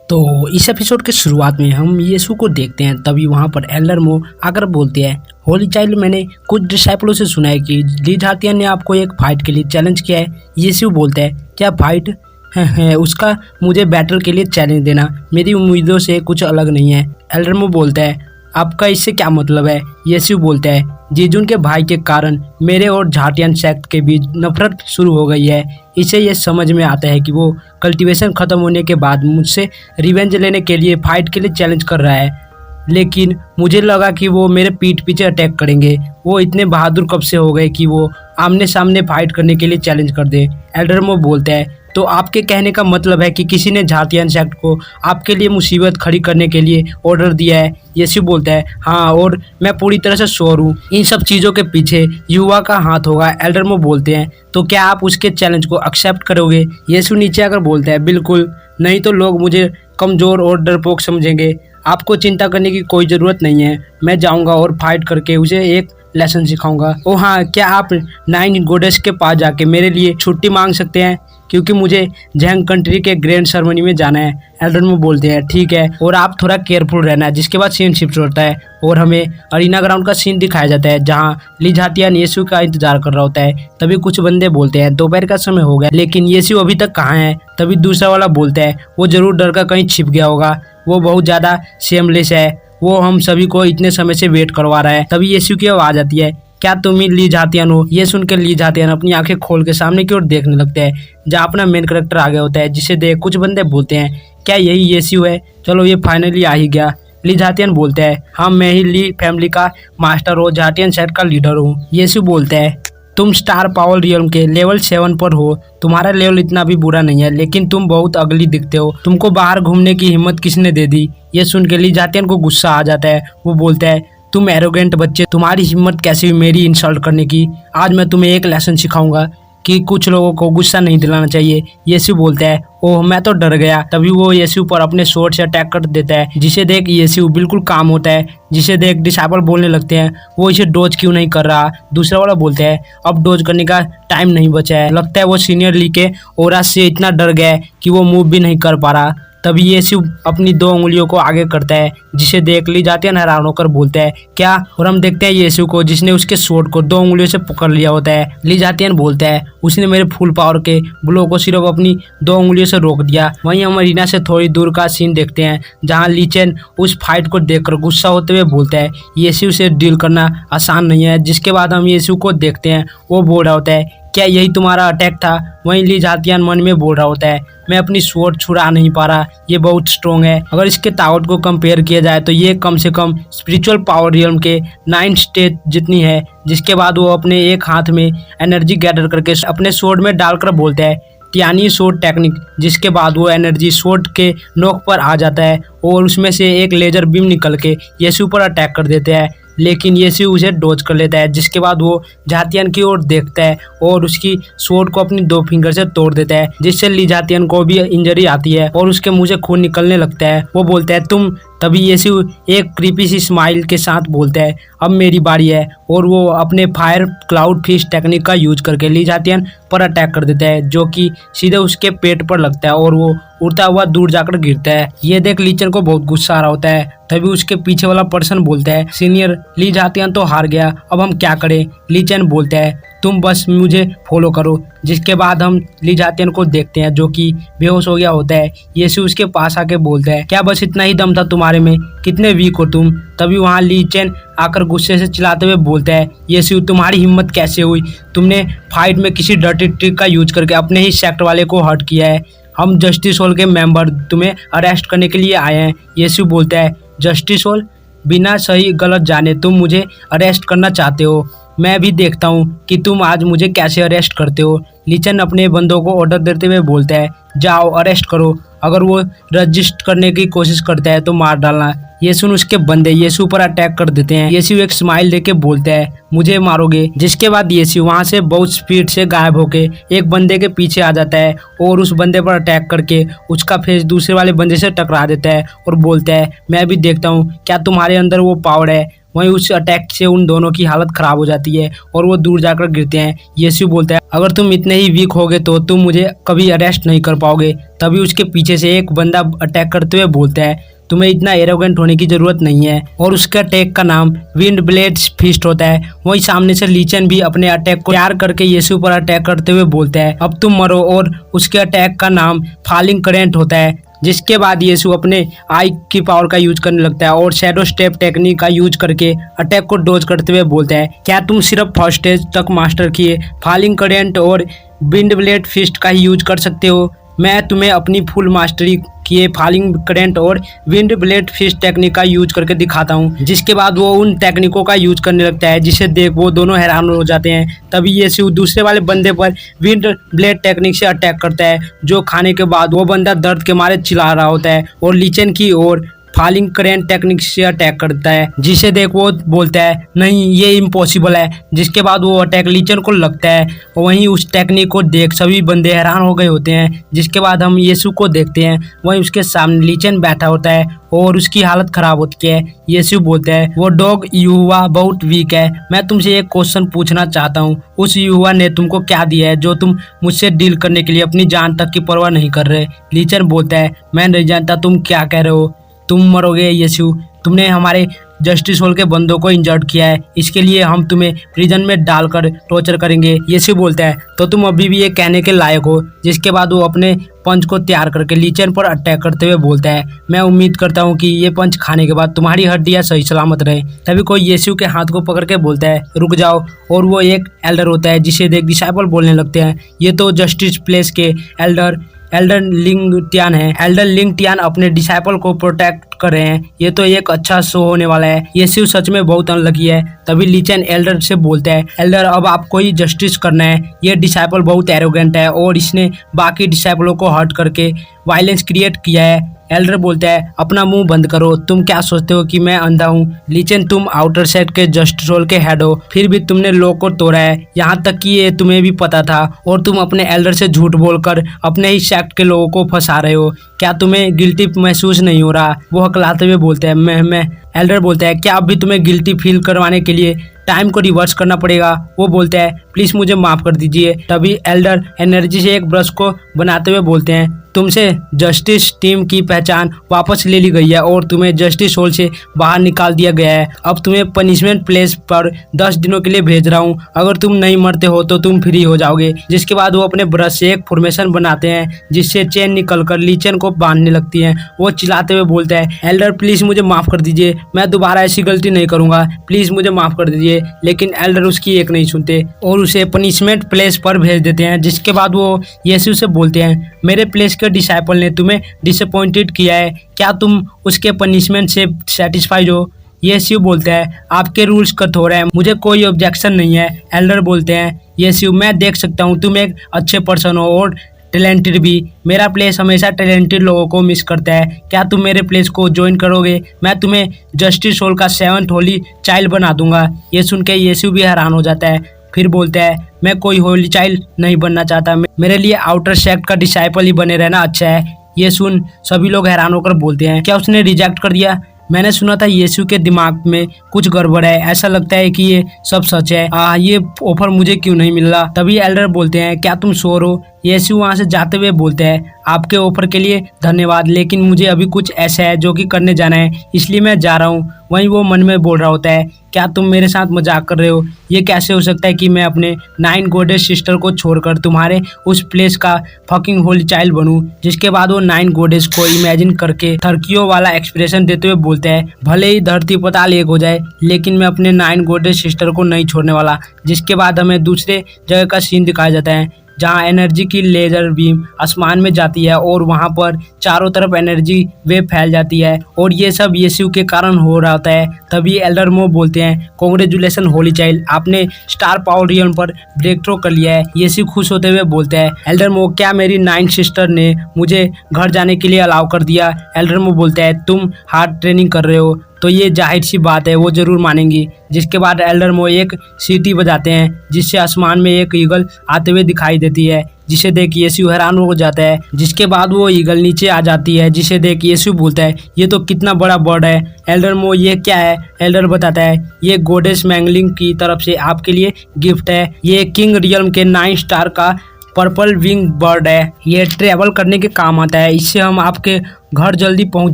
तो इस एपिसोड के शुरुआत में हम यीशु को देखते हैं। तभी वहाँ पर एल्डर मो आकर बोलते हैं, होली चाइल्ड, मैंने कुछ डिसाइपलों से सुना है कि ली जातियन ने आपको एक फाइट के लिए चैलेंज किया है। यीशु बोलता है, क्या फाइट है उसका? मुझे बैटल के लिए चैलेंज देना मेरी उम्मीदों से कुछ अलग नहीं है। एल्डर मो बोलता है, आपका इससे क्या मतलब है? यीशु बोलता है, जीजुन के भाई के कारण मेरे और झाटियन सेक्ट के बीच नफरत शुरू हो गई है। इसे ये समझ में आता है कि वो कल्टीवेशन ख़त्म होने के बाद मुझसे रिवेंज लेने के लिए फाइट के लिए चैलेंज कर रहा है, लेकिन मुझे लगा कि वो मेरे पीठ पीछे अटैक करेंगे। वो इतने बहादुर कब से हो गए कि वो आमने सामने फाइट करने के लिए चैलेंज कर दे। एल्डर मो बोलता है, तो आपके कहने का मतलब है कि किसी ने झातियन सेक्ट को आपके लिए मुसीबत खड़ी करने के लिए ऑर्डर दिया है? यीशु बोलता है, हाँ, और मैं पूरी तरह से श्योर हूँ इन सब चीज़ों के पीछे युवा का हाथ होगा। एल्डर मो बोलते हैं, तो क्या आप उसके चैलेंज को एक्सेप्ट करोगे? यीशु नीचे आकर बोलता है, बिल्कुल नहीं, तो लोग मुझे कमज़ोर और डरपोक समझेंगे। आपको चिंता करने की कोई ज़रूरत नहीं है। मैं जाऊंगा और फाइट करके उसे एक लेसन सिखाऊंगा। ओ हाँ, क्या आप 9 गोडेस के पास जाके मेरे लिए छुट्टी मांग सकते हैं, क्योंकि मुझे जैंग कंट्री के ग्रैंड सेरेमनी में जाना है। एल्डर मो बोलते हैं, ठीक है, और आप थोड़ा केयरफुल रहना। जिसके बाद सीन शिफ्ट होता है और हमें अरीना ग्राउंड का सीन दिखाया जाता है, जहाँ ली जातियन यीशु का इंतजार कर रहा होता है। तभी कुछ बंदे बोलते हैं, दोपहर का समय हो गया, लेकिन यीशु अभी तक कहाँ है? तभी दूसरा वाला बोलता है, वो जरूर डर कर कहीं छिप गया होगा, वो बहुत ज़्यादा शेमलेस है, वो हम सभी को इतने समय से वेट करवा रहा है। तभी यीशु की आवाज़ आती है, क्या तुम ही ली जातियन हो? ये सुनकर ली जातियन अपनी आंखें खोल के सामने की ओर देखने लगते हैं, जहाँ अपना मेन कैरेक्टर आ गया होता है, जिसे देख कुछ बंदे बोलते हैं, क्या यही यीशु है? चलो, ये फाइनली आ ही गया। ली जातियन बोलता है, हाँ, मैं ही ली फैमिली का मास्टर और झाटियन सेट का लीडर हूँ। यीशु बोलता है, तुम स्टार पावर रियल्म के लेवल 7 पर हो। तुम्हारा लेवल इतना भी बुरा नहीं है, लेकिन तुम बहुत अगली दिखते हो। तुमको बाहर घूमने की हिम्मत किसने दे दी? ये सुन के ली जातियन को गुस्सा आ जाता है। वो बोलता है, तुम एरोगेंट बच्चे, तुम्हारी हिम्मत कैसे हुई मेरी इंसल्ट करने की? आज मैं तुम्हें एक लेसन सिखाऊंगा कि कुछ लोगों को गुस्सा नहीं दिलाना चाहिए। यीशु बोलता है, ओह, मैं तो डर गया। तभी वो यीशु पर अपने स्वॉर्ड से अटैक कर देता है, जिसे देख यीशु बिल्कुल काम होता है। जिसे देख डिसाइपल बोलने लगते हैं, वो इसे डोज क्यों नहीं कर रहा? दूसरा वाला बोलता है, अब डोज करने का टाइम नहीं बचा है। लगता है वो सीनियर ली के ओरा से इतना डर गया है कि वो मूव भी नहीं कर पा रहा। तभी यीशु अपनी 2 उंगलियों को आगे करता है, जिसे देख ली जातियन हैरान होकर बोलता है, क्या? और हम देखते हैं यीशु को, जिसने उसके स्वॉर्ड को 2 उंगलियों से पकड़ लिया होता है। ली जातियन बोलता है, उसने मेरे फुल पावर के ब्लो को सिर्फ अपनी 2 उंगलियों से रोक दिया। वहीं हम अरीना से थोड़ी दूर का सीन देखते हैं, जहाँ ली चेन उस फाइट को देखकर गुस्सा होते हुए बोलता है, यीशु से डील करना आसान नहीं है। जिसके बाद हम यीशु को देखते हैं, वो बोल रहा होता है, क्या यही तुम्हारा अटैक था? वहीं ली जातियन मन में बोल रहा होता है, मैं अपनी स्वॉर्ड छुड़ा नहीं पा रहा, ये बहुत स्ट्रॉन्ग है। अगर इसके ताकत को कंपेयर किया जाए तो ये कम से कम स्पिरिचुअल पावर रियल्म के 9 स्टेज जितनी है। जिसके बाद वो अपने एक हाथ में एनर्जी गैदर करके अपने स्वॉर्ड में डालकर बोलता है, टियानी स्वॉर्ड टेक्निक। जिसके बाद वो एनर्जी स्वॉर्ड के नोक पर आ जाता है और उसमें से एक लेजर बीम निकल के यीशु पर अटैक कर देते हैं, लेकिन यीशु उसे डॉज कर लेता है। जिसके बाद वो झातियन की ओर देखता है और उसकी स्वॉर्ड को अपनी 2 फिंगर से तोड़ देता है, जिससे ली जातियन को भी इंजरी आती है और उसके मुंह से खून निकलने लगता है। वो बोलता है, तुम? तभी यीशु एक क्रीपी सी स्माइल के साथ बोलता है, अब मेरी बारी है, और वो अपने फायर क्लाउड फिस्ट टेक्निक का यूज करके ली जातियन पर अटैक कर देता है, जो कि सीधे उसके पेट पर लगता है और वो उड़ता हुआ दूर जाकर गिरता है। ये देख लीचन को बहुत गुस्सा आ रहा होता है। तभी उसके पीछे वाला पर्सन बोलता है, सीनियर, ली जातियन तो हार गया, अब हम क्या करें? लीचन बोलता है, तुम बस मुझे फॉलो करो। जिसके बाद हम ली जातियन को देखते हैं, जो कि बेहोश हो गया होता है। यीशु उसके पास आके बोलता है, क्या बस इतना ही दम था तुम्हारे में? कितने वीक हो तुम? तभी वहाँ ली चेन आकर गुस्से से चिल्लाते हुए बोलता है, यीशु, तुम्हारी हिम्मत कैसे हुई? तुमने फाइट में किसी डर्टी ट्रिक का यूज करके अपने ही सेक्ट वाले को हर्ट किया है। हम जस्टिस होल के मेंबर तुम्हें अरेस्ट करने के लिए आए हैं। यीशु बोलता है, जस्टिस होल? बिना सही गलत जाने तुम मुझे अरेस्ट करना चाहते हो? मैं भी देखता हूँ कि तुम आज मुझे कैसे अरेस्ट करते हो। लीचन अपने बंदों को ऑर्डर देते हुए बोलता है, जाओ अरेस्ट करो। अगर वो रजिस्ट करने की कोशिश करता है तो मार डालना। ये सुन उसके बंदे यीशु पर अटैक कर देते हैं। यीशु एक स्माइल देके बोलता है मुझे मारोगे, जिसके बाद यीशु वहां से बहुत स्पीड से गायब होके एक बंदे के पीछे आ जाता है और उस बंदे पर अटैक करके उसका फेस दूसरे वाले बंदे से टकरा देता है और बोलता है मैं भी देखता हूँ क्या तुम्हारे अंदर वो पावर है। वहीं उस अटैक से उन दोनों की हालत खराब हो जाती है और वो दूर जाकर गिरते हैं। यीशु बोलता है अगर तुम इतने ही वीक होगे तो तुम मुझे कभी अरेस्ट नहीं कर पाओगे। तभी उसके पीछे से एक बंदा अटैक करते हुए बोलता है तुम्हें इतना एरोगेंट होने की जरूरत नहीं है, और उसके अटैक का नाम विंड ब्लेड फिस्ट होता है। वहीं सामने से लीचन भी अपने अटैक को तैयार करके यीशु पर अटैक करते हुए बोलता है अब तुम मरो, और उसके अटैक का नाम फॉलिंग करेंट होता है। जिसके बाद यीशु अपने आई की पावर का यूज करने लगता है और शैडो स्टेप टेक्निक का यूज करके अटैक को डोज करते हुए बोलता है क्या तुम सिर्फ फर्स्ट स्टेज तक मास्टर किए फॉलिंग करेंट और विंड ब्लेड फिस्ट का ही यूज कर सकते हो? मैं तुम्हें अपनी फुल मास्टरी किए फॉलिंग करंट और विंड ब्लेड फिस्ट टेक्निक का यूज करके दिखाता हूँ। जिसके बाद वो उन टेक्निकों का यूज करने लगता है, जिसे देख वो दोनों हैरान हो जाते हैं। तभी यीशु दूसरे वाले बंदे पर विंड ब्लेड टेक्निक से अटैक करता है, जो खाने के बाद वो बंदा दर्द के मारे चिल्ला रहा होता है और लीचन की ओर फॉलिंग करेंट टेक्निक से अटैक करता है, जिसे देख वो बोलता है नहीं ये इम्पॉसिबल है। जिसके बाद वो अटैक लीचन को लगता है। वहीं उस टेक्निक को देख सभी बंदे हैरान हो गए होते हैं। जिसके बाद हम यीशु को देखते हैं, वहीं उसके सामने लीचन बैठा होता है और उसकी हालत खराब होती है। यीशु बोलता है वो डॉग युवा बहुत वीक है, मैं तुमसे एक क्वेश्चन पूछना चाहता हूँ, उस युवा ने तुमको क्या दिया है जो तुम मुझसे डील करने के लिए अपनी जान तक की परवाह नहीं कर रहे? लीचन बोलता है मैं नहीं जानता तुम क्या कह रहे हो, तुम मरोगे यीशु, तुमने हमारे जस्टिस होल के बंदों को इंजर्ड किया है, इसके लिए हम तुम्हें प्रिजन में डालकर टॉर्चर करेंगे। यीशु बोलता है तो तुम अभी भी ये कहने के लायक हो। जिसके बाद वो अपने पंच को तैयार करके लीचन पर अटैक करते हुए बोलता है मैं उम्मीद करता हूँ कि ये पंच खाने के बाद तुम्हारी हड्डियां सही सलामत रहे। तभी कोई यीशु के हाथ को पकड़ के बोलता है रुक जाओ, और वो एक एल्डर होता है जिसे देख डिसाइपल बोलने लगते हैं ये तो जस्टिस प्लेस के एल्डर लिंगटियान है। एल्डर लिंगटियान अपने डिसाइपल को प्रोटेक्ट कर रहे हैं, ये तो एक अच्छा शो होने वाला है। यीशु सच में बहुत अनलकी है। तभी लीचन एल्डर से बोलता है एल्डर अब आपको ही जस्टिस करना है, ये डिसाइपल बहुत एरोगेंट है और इसने बाकी डिसाइपलों को हर्ट करके वायलेंस क्रिएट किया है। एल्डर बोलता है अपना मुंह बंद करो, तुम क्या सोचते हो कि मैं अंधा हूँ? लीचन तुम आउटर सेट के जस्टिस होल के हेड हो, फिर भी तुमने लॉ को तोड़ा है, यहाँ तक कि ये तुम्हें भी पता था, और तुम अपने एल्डर से झूठ बोलकर अपने ही सेक्ट के लोगों को फंसा रहे हो। क्या तुम्हें गिल्टी महसूस नहीं हो रहा? वो हकलाते हुए बोलते हैं मैं एल्डर बोलता है क्या अब भी तुम्हें गिल्टी फील करवाने के लिए टाइम को रिवर्स करना पड़ेगा? वो बोलता है प्लीज मुझे माफ कर दीजिए। तभी एल्डर एनर्जी से एक ब्रश को बनाते हुए बोलते हैं तुमसे जस्टिस टीम की पहचान वापस ले ली गई है और तुम्हें जस्टिस होल से बाहर निकाल दिया गया है। अब तुम्हें पनिशमेंट प्लेस पर 10 दिनों के लिए भेज रहा हूँ, अगर तुम नहीं मरते हो तो तुम फ्री हो जाओगे। जिसके बाद वो अपने ब्रश से एक फॉर्मेशन बनाते हैं जिससे चेन निकलकर लीचन को बांधने लगती है। वो चिल्लाते हुए बोलता है एल्डर प्लीज मुझे माफ कर दीजिए, मैं दोबारा ऐसी गलती नहीं करूंगा, प्लीज मुझे माफ कर दीजिए। लेकिन एल्डर उसकी एक नहीं सुनते और उसे पनिशमेंट प्लेस पर भेज देते हैं। जिसके बाद वो यीशु से बोलते हैं मेरे प्लेस के डिसाइपल ने तुम्हें डिसअपॉइंटेड किया है, क्या तुम उसके पनिशमेंट से सेटिस्फाइड हो? यीशु बोलता है आपके रूल्स कठोर हैं, मुझे कोई ऑब्जेक्शन नहीं है। एल्डर बोलते हैं यीशु मैं देख सकता हूँ तुम एक अच्छे पर्सन हो और टैलेंटेड भी, मेरा प्लेस हमेशा टैलेंटेड लोगों को मिस करता है, क्या तुम मेरे प्लेस को ज्वाइन करोगे? मैं तुम्हें जस्टिस होल का 7th होली चाइल्ड बना दूंगा। ये सुन के यीशु भी हैरान हो जाता है, फिर बोलता है मैं कोई होली चाइल्ड नहीं बनना चाहता, मेरे लिए आउटर सेक्ट का डिसाइपल ही बने रहना अच्छा है। ये सुन सभी लोग हैरान होकर बोलते हैं क्या उसने रिजेक्ट कर दिया? मैंने सुना था यीशु के दिमाग में कुछ गड़बड़ है, ऐसा लगता है कि ये सब सच है। ये ऑफर मुझे क्यों नहीं मिल रहा? तभी एल्डर बोलते हैं क्या तुम श्योर हो? यीशु वहां से जाते हुए बोलते हैं आपके ऑफर के लिए धन्यवाद, लेकिन मुझे अभी कुछ ऐसा है जो कि करने जाना है, इसलिए मैं जा रहा हूँ। वहीं वो मन में बोल रहा होता है क्या तुम मेरे साथ मजाक कर रहे हो? ये कैसे हो सकता है कि मैं अपने 9 गॉडेस सिस्टर को छोड़कर तुम्हारे उस प्लेस का फकिंग होली चाइल्ड बनूं? जिसके बाद वो 9 गॉडेस को इमेजिन करके थर्कियों वाला एक्सप्रेशन देते हुए बोलते हैं भले ही धरती पताल एक हो जाए लेकिन मैं अपने 9 गॉडेस सिस्टर को नहीं छोड़ने वाला। जिसके बाद हमें दूसरे जगह का सीन दिखाया जाता है जहाँ एनर्जी की लेजर बीम आसमान में जाती है और वहाँ पर चारों तरफ एनर्जी वेव फैल जाती है और ये सब यीशु के कारण हो रहा होता है। तभी एल्डर मो बोलते हैं, कांग्रेचुलेशन होली चाइल्ड, आपने स्टार पावर रियल्म पर ब्रेक थ्रू कर लिया है। यीशु खुश होते हुए बोलते हैं, एल्डर मो क्या मेरी 9 सिस्टर ने मुझे घर जाने के लिए अलाउ कर दिया। एल्डर मो बोलता है, तुम हार्ड ट्रेनिंग कर रहे हो तो ये जाहिर सी बात है, वो जरूर मानेंगी। जिसके बाद एल्डर मो एक सीटी बजाते हैं जिससे आसमान में एक ईगल आते हुए दिखाई देती है, जिसे देख यीशु हैरान हो जाता है। जिसके बाद वो ईगल नीचे आ जाती है, जिसे देख यीशु बोलता है, ये तो कितना बड़ा बर्ड है। एल्डर मो ये क्या है? एल्डर बताता है, ये गोडेस मैंगलिंग की तरफ से आपके लिए गिफ्ट है। ये किंग रियल्म के 9 स्टार का पर्पल विंग बर्ड है। ये ट्रेवल करने के काम आता है, इससे हम आपके घर जल्दी पहुंच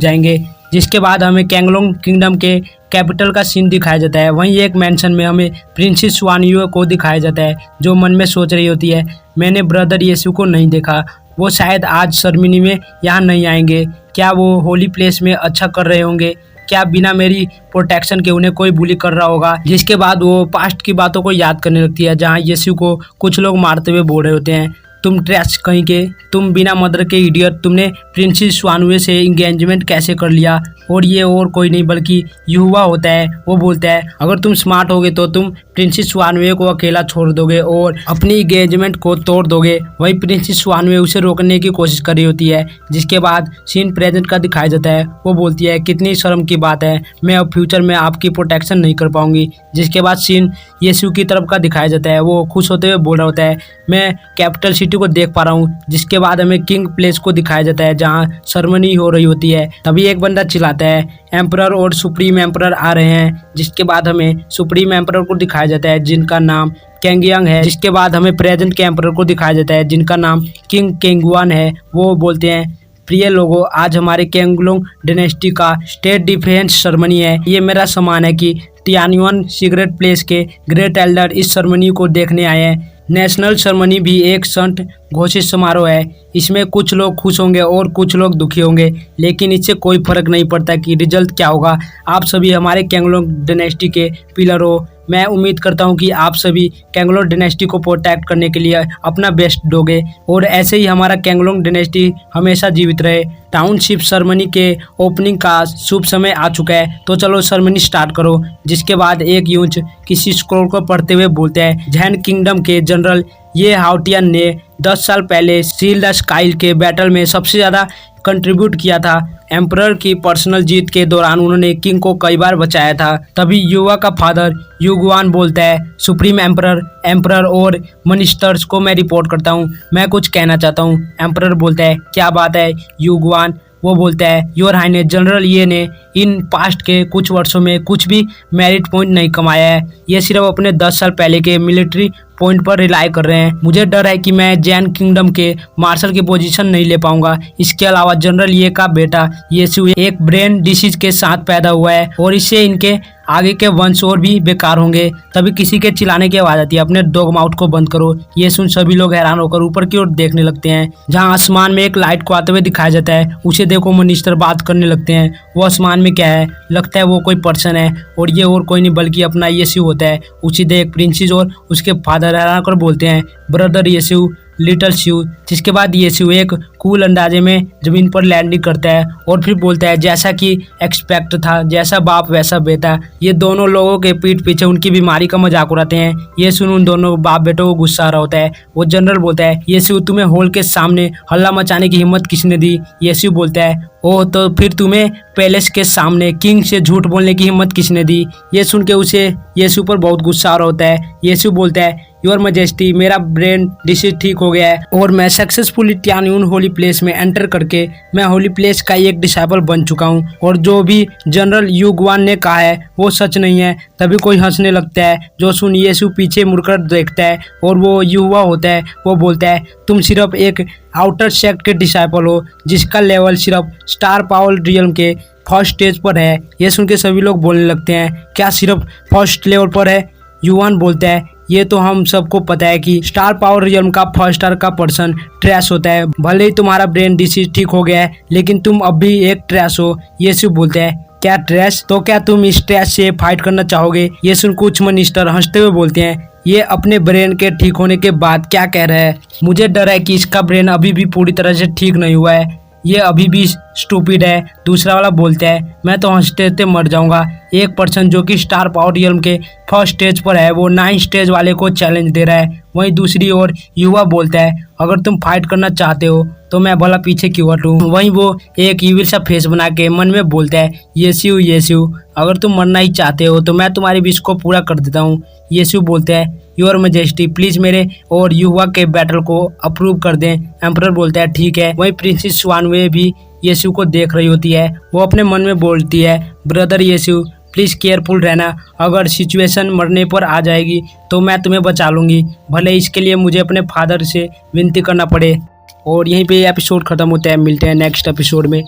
जाएंगे। जिसके बाद हमें कैंगलोंग किंगडम के कैपिटल का सीन दिखाया जाता है। वहीं एक मेंशन में हमें प्रिंसेस स्वान यू को दिखाया जाता है, जो मन में सोच रही होती है, मैंने ब्रदर यीशु को नहीं देखा, वो शायद आज सेरेमनी में यहाँ नहीं आएंगे। क्या वो होली प्लेस में अच्छा कर रहे होंगे? क्या बिना मेरी प्रोटेक्शन के उन्हें कोई बुली कर रहा होगा? जिसके बाद वो पास्ट की बातों को याद करने लगती है, जहाँ यीशु को कुछ लोग मारते हुए बोल रहे होते हैं, तुम ट्रैश कहीं के, तुम बिना मदर के इडियट, तुमने प्रिंसेस स्वानवे से इंगेजमेंट कैसे कर लिया? और ये और कोई नहीं बल्कि युवा होता है। वो बोलता है, अगर तुम स्मार्ट होगे तो तुम प्रिंसेस स्वानवे को अकेला छोड़ दोगे और अपनी इंगेजमेंट को तोड़ दोगे। वही प्रिंसेस स्वानवे उसे रोकने की कोशिश कर रही होती है। जिसके बाद सीन प्रेजेंट का दिखाया जाता है। वो बोलती है, कितनी शर्म की बात है, मैं अब फ्यूचर में आपकी प्रोटेक्शन नहीं कर पाऊंगी। जिसके बाद सीन यीशु की तरफ का दिखाया जाता है। वो खुश होते हुए बोल रहा होता है, मैं कैपिटल सिटी को देख पा रहा हूँ। जिसके बाद हमें किंग प्लेस को दिखाया जाता है, जहाँ सेरेमनी हो रही होती है। तभी एक बंदा चिल्लाता है, एम्परर और सुप्रीम एम्परर आ रहे हैं। जिसके बाद हमें सुप्रीम एम्परर को दिखाया जाता है, जिनका नाम कैंगियांग है। जिसके बाद हमें प्रेजेंट के एम्परर को दिखाया जाता है, जिनका नाम किंग केंगुआन है। वो बोलते हैं, प्रिय लोगों, आज हमारे केंगलोंग डायनेस्टी का स्टेट डिफेंस सेरेमनी है। ये मेरा सम्मान है कि टियानयुआन सीक्रेट प्लेस के ग्रेट एल्डर इस सेरेमनी को देखने आए हैं। नेशनल सेरेमनी भी एक संत घोषित समारोह है। इसमें कुछ लोग खुश होंगे और कुछ लोग दुखी होंगे, लेकिन इससे कोई फर्क नहीं पड़ता कि रिजल्ट क्या होगा। आप सभी हमारे कैंगलोंग डायनेस्टी के पिलर हो। मैं उम्मीद करता हूं कि आप सभी कैंगलोंग डायनेस्टी को प्रोटेक्ट करने के लिए अपना बेस्ट दोगे और ऐसे ही हमारा कैंगलोंग डायनेस्टी हमेशा जीवित रहे। टाउनशिप सेरेमनी के ओपनिंग का शुभ समय आ चुका है, तो चलो सेरेमनी स्टार्ट करो। जिसके बाद एक यूंच किसी स्क्रोल को पढ़ते हुए बोलते हैं, जैन किंगडम के जनरल ये हाउटियन ने 10 साल पहले सील द स्काई के बैटल में सबसे ज़्यादा कंट्रीब्यूट किया था। एम्परर की पर्सनल जीत के दौरान उन्होंने किंग को कई बार बचाया था। तभी युवा का फादर युगुआन बोलता है, सुप्रीम एम्परर और मिनिस्टर्स को मैं रिपोर्ट करता हूँ, मैं कुछ कहना चाहता हूँ। एम्परर बोलता है, क्या बात है युगुआन? वो बोलता है, योर हाइनेस जनरल ये ने इन पास्ट के कुछ वर्षों में कुछ भी मेरिट पॉइंट नहीं कमाया है। ये सिर्फ अपने 10 साल पहले के मिलिट्री पॉइंट पर रिलाई कर रहे हैं। मुझे डर है कि मैं जैन किंगडम के मार्शल की पोजीशन नहीं ले पाऊंगा। इसके अलावा जनरल ये का बेटा यीशु एक ब्रेन डिसीज के साथ पैदा हुआ है और इससे इनके आगे के वंश और भी बेकार होंगे। तभी किसी के चिल्लाने की आवाज आती है, अपने डॉग माउथ को बंद करो। ये सुन सभी लोग हैरान होकर ऊपर की ओर देखने लगते हैं, जहाँ आसमान में एक लाइट को आते हुए दिखाया जाता है। उसे देखो मिनिस्टर बात करने लगते हैं। वो आसमान में क्या है? लगता है वो कोई पर्सन है और ये और कोई नहीं बल्कि अपना यीशु होता है। उसी देख प्रिंसेस और उसके फादर हैरान कर बोलते हैं, ब्रदर यीशु, लिटिल शिव। जिसके बाद यीशु एक कूल अंदाजे में जमीन पर लैंडिंग करता है और फिर बोलता है, जैसा कि एक्सपेक्ट था, जैसा बाप वैसा बेटा। ये दोनों लोगों के पीठ पीछे उनकी बीमारी का मजाक उड़ाते हैं। ये सुन उन दोनों बाप बेटों को गुस्सा आ रहा होता है। वो जनरल बोलता है, यीशु तुम्हें हॉल के सामने हल्ला मचाने की हिम्मत किसने दी? यीशु बोलता है, ओह तो फिर तुम्हें पैलेस के सामने किंग से झूठ बोलने की हिम्मत किसने दी? ये सुन के उसे यीशु पर बहुत गुस्सा आ रहा होता है। यीशु बोलता है, योर मैजेस्टी, मेरा ब्रेन डिसीज ठीक हो गया है और मैं सक्सेसफुली टियानयुन होली प्लेस में एंटर करके मैं होली प्लेस का एक डिसाइपल बन चुका हूँ और जो भी जनरल युगवान ने कहा है वो सच नहीं है। तभी कोई हंसने लगता है। जो सुन यीशु पीछे मुड़कर देखता है और वो युवा होता है। वो बोलता है, तुम सिर्फ एक आउटर सेक्ट के डिसाइपल हो जिसका लेवल सिर्फ स्टार पावर रियल्म के फर्स्ट स्टेज पर है। ये सुन के सभी लोग बोलने लगते हैं, क्या सिर्फ फर्स्ट लेवल पर है? युवान बोलता है, ये तो हम सबको पता है कि स्टार पावर रियल्म का फर्स्ट स्टार का पर्सन ट्रैश होता है। भले ही तुम्हारा ब्रेन डिसीज ठीक हो गया है, लेकिन तुम अब भी एक ट्रैश हो। यीशु बोलते हैं, क्या ट्रैश? तो क्या तुम इस ट्रैश से फाइट करना चाहोगे? ये सुन कुछ मिनिस्टर हंसते हुए बोलते हैं, ये अपने ब्रेन के ठीक होने के बाद क्या कह रहा है। मुझे डर है कि इसका ब्रेन अभी भी पूरी तरह से ठीक नहीं हुआ है, ये अभी भी स्टूपिड है। दूसरा वाला बोलता है मैं तो हंसते हंसते मर जाऊंगा। एक पर्सन जो कि स्टार पावर रियल्म के फर्स्ट स्टेज पर है वो 9 स्टेज वाले को चैलेंज दे रहा है। वहीं दूसरी ओर युवा बोलता है अगर तुम फाइट करना चाहते हो तो मैं भला पीछे क्यों हटूं। वहीं वो एक ईविल सा फेस बना के मन में बोलता है येसु अगर तुम मरना ही चाहते हो तो मैं तुम्हारी विश को पूरा कर देता हूँ। येसु बोलता है योर मैजेस्टी प्लीज मेरे और युवा के बैटल को अप्रूव कर दें। एम्परर बोलता है ठीक है। वहीं प्रिंसेस स्वानवे भी येसु को देख रही होती है। वो अपने मन में बोलती है ब्रदर येसु प्लीज़ केयरफुल रहना, अगर सिचुएशन मरने पर आ जाएगी तो मैं तुम्हें बचा लूँगी, भले इसके लिए मुझे अपने फादर से विनती करना पड़े। और यहीं पे एपिसोड ख़त्म होता है। मिलते हैं नेक्स्ट एपिसोड में।